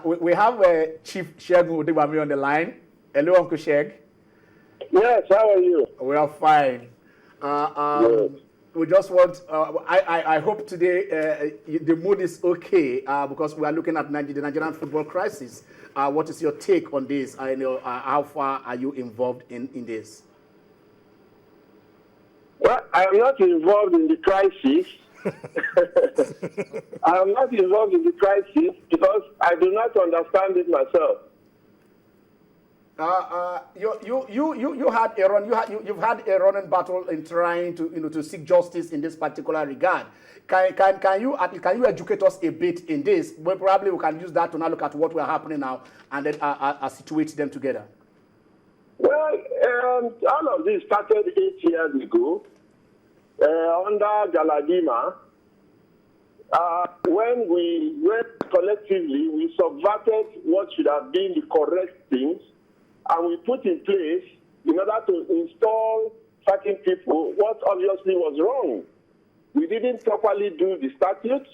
We have Chief Segun Odegbami on the line. Hello, Uncle Sheg. Yes, how are you? We are fine. We just want, I hope today the mood is okay because we are looking at the Nigerian football crisis. What is your take on this? I know, how far are you involved in this? Well, I am not involved in the crisis. I am not involved in the crisis because I do not understand it myself. You had a run. You've had a running battle in trying to to seek justice in this particular regard. Can you educate us a bit in this? Well, probably we can use that to now look at what we are happening now and then situate them together. Well, all of this started 8 years ago under Galadima. When we went collectively, we subverted what should have been the correct things, and we put in place, in order to install certain people, what obviously was wrong. We didn't properly do the statutes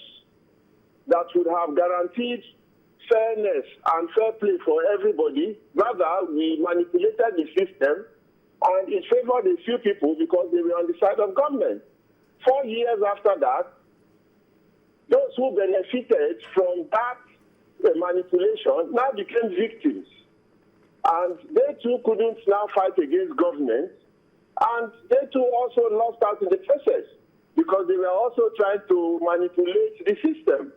that would have guaranteed fairness and fair play for everybody. Rather, we manipulated the system, and it favored a few people because they were on the side of government. 4 years after that, those who benefited from that manipulation now became victims. And they too couldn't now fight against government. And they too also lost out in the process because they were also trying to manipulate the system.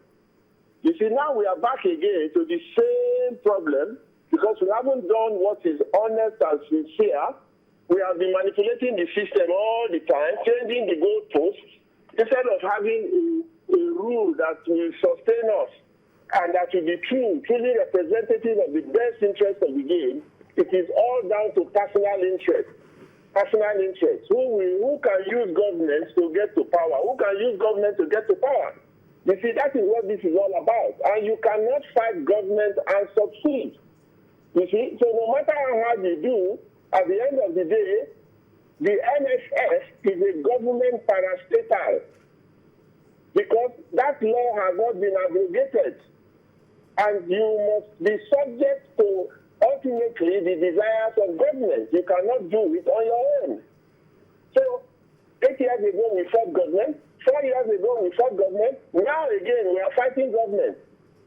You see, now we are back again to the same problem because we haven't done what is honest and sincere. We have been manipulating the system all the time, changing the goalposts, instead of having a rule that will sustain us and that will be true, truly representative of the best interest of the game. It is all down to personal interest. Personal interest. Who can use government to get to power? Who can use government to get to power? You see, that is what this is all about. And you cannot fight government and succeed. You see, so no matter how hard you do, at the end of the day, the NFA is a government parastatal because that law has not been abrogated. And you must be subject to ultimately the desires of government. You cannot do it on your own. So 8 years ago we fought government. 4 years ago we fought government. Now again we are fighting government.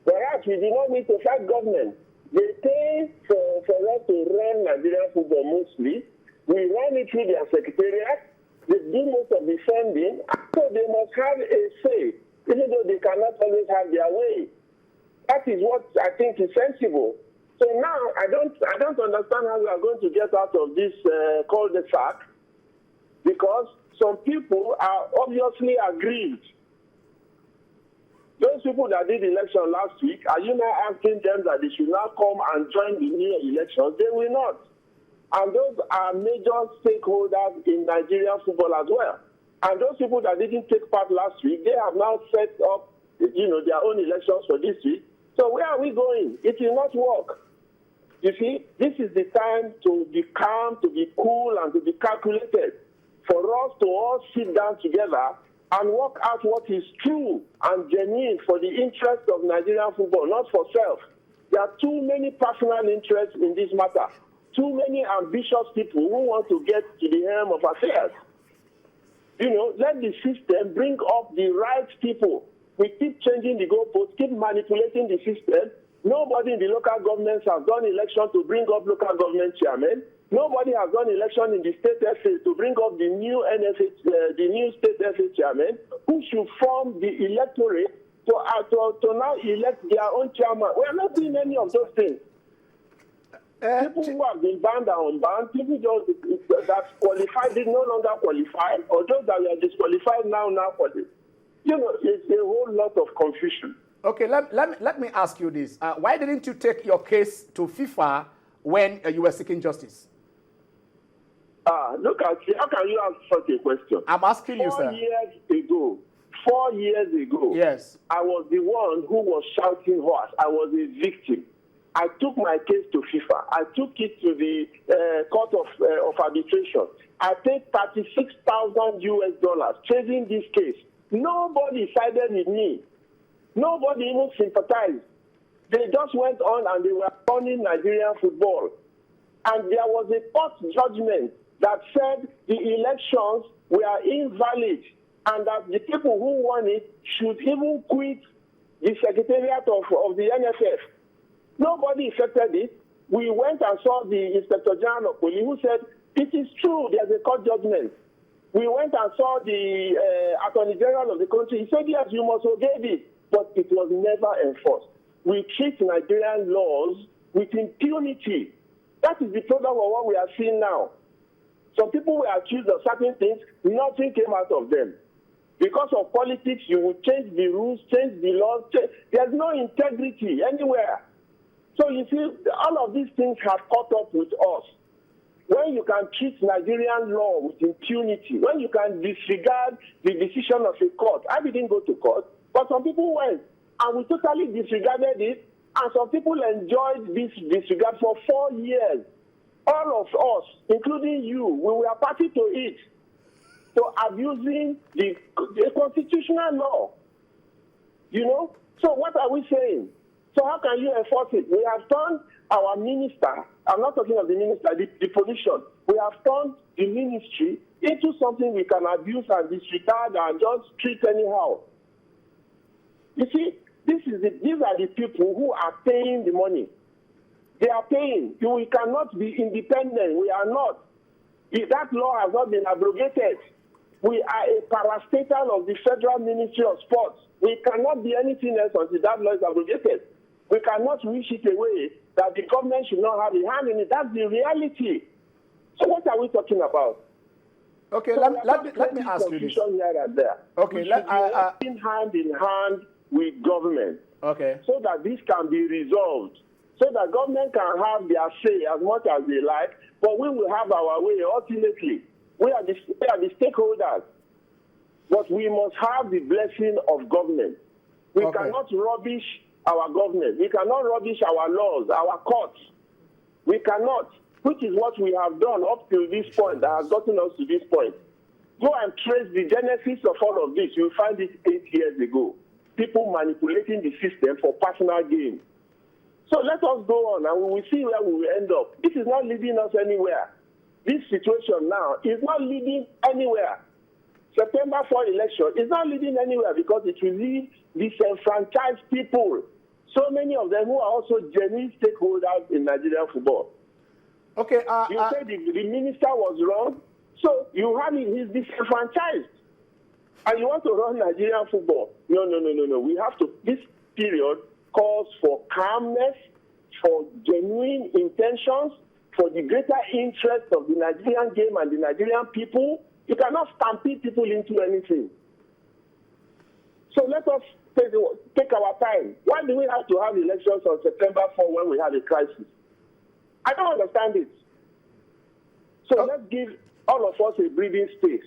Whereas we do not need to fight government. They pay for us to run Nigerian football mostly. We run it through their secretariat. They do most of the funding. So they must have a say, even though they cannot always have their way. That is what I think is sensible. So now I don't understand how we are going to get out of this cul-de-sac because some people are obviously aggrieved. Those people that did the election last week, are you now asking them that they should now come and join the new elections? They will not. And those are major stakeholders in Nigerian football as well. And those people that didn't take part last week, they have now set up, their own elections for this week. So where are we going? It will not work. You see, this is the time to be calm, to be cool, and to be calculated. For us to all sit down together and work out what is true and genuine for the interest of Nigerian football, not for self. There are too many personal interests in this matter. Too many ambitious people who want to get to the helm of affairs. Let the system bring up the right people. We keep changing the goalposts, keep manipulating the system. Nobody in the local governments has done election to bring up local government chairmen. Nobody has done election in the state FA to bring up the new NFA, the new state FA chairman, who should form the electorate to now elect their own chairman. We are not doing any of those things. People who have been banned are unbanned. People that qualified did no longer qualify, or those that were disqualified now qualify. It's a whole lot of confusion. Okay, let me ask you this. Why didn't you take your case to FIFA when you were seeking justice? Look at how can you ask such a question? I'm asking you, sir. 4 years ago, yes, I was the one who was shouting hoarse. I was a victim. I took my case to FIFA. I took it to the court of arbitration. I paid $36,000 chasing this case. Nobody sided with me. Nobody even sympathized. They just went on and they were running Nigerian football. And there was a court judgment that said the elections were invalid and that the people who won it should even quit the secretariat of the NFF. Nobody accepted it. We went and saw the Inspector General of Police who said, it is true, there's a court judgment. We went and saw the Attorney General of the country. He said, yes, you must obey this. But it was never enforced. We treat Nigerian laws with impunity. That is the problem of what we are seeing now. Some people were accused of certain things, nothing came out of them. Because of politics, you will change the rules, change the laws. There's no integrity anywhere. So you see, all of these things have caught up with us. When you can treat Nigerian law with impunity, when you can disregard the decision of a court. I didn't go to court, but some people went, and we totally disregarded it, and some people enjoyed this disregard for 4 years. All of us, including you, we were party to it, to abusing the constitutional law. You know? So what are we saying? So how can you enforce it? We have turned our minister, I'm not talking of the minister, the position. We have turned the ministry into something we can abuse and disregard and just treat anyhow. You see, these are the people who are paying the money. They are paying. We cannot be independent. We are not. If that law has not been abrogated, we are a parastatal of the Federal Ministry of Sports. We cannot be anything else until that law is abrogated. We cannot wish it away that the government should not have a hand in it. That's the reality. So what are we talking about? Okay, so let me ask you this. Here and there. Okay, working hand in hand with government. Okay. So that this can be resolved. So that government can have their say as much as they like, but we will have our way ultimately. We are the stakeholders. But we must have the blessing of government. We cannot rubbish our government. We cannot rubbish our laws, our courts. We cannot, which is what we have done up to this point that has gotten us to this point. Go and trace the genesis of all of this. You'll find it 8 years ago. People manipulating the system for personal gain. So let us go on and we will see where we will end up. This is not leading us anywhere. This situation now is not leading anywhere. September 4 election is not leading anywhere because it will lead disenfranchised people. So many of them who are also genuine stakeholders in Nigerian football. Okay. You say the minister was wrong, so you have him, he's disenfranchised. And you want to run Nigerian football. No. We have to, this period calls for calmness, for genuine intentions, for the greater interest of the Nigerian game and the Nigerian people. You cannot stampede people into anything. So let us take our time. Why do we have to have elections on September 4 when we have a crisis? I don't understand it. So let's give all of us a breathing space.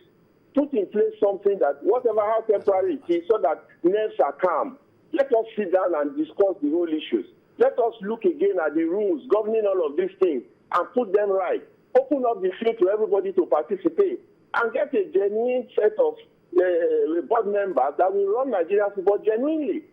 Put in place something that, whatever how temporary it is, so that nerves are calm. Let us sit down and discuss the whole issues. Let us look again at the rules governing all of these things and put them right. Open up the field to everybody to participate and get a genuine set of board members that will run Nigerian football genuinely.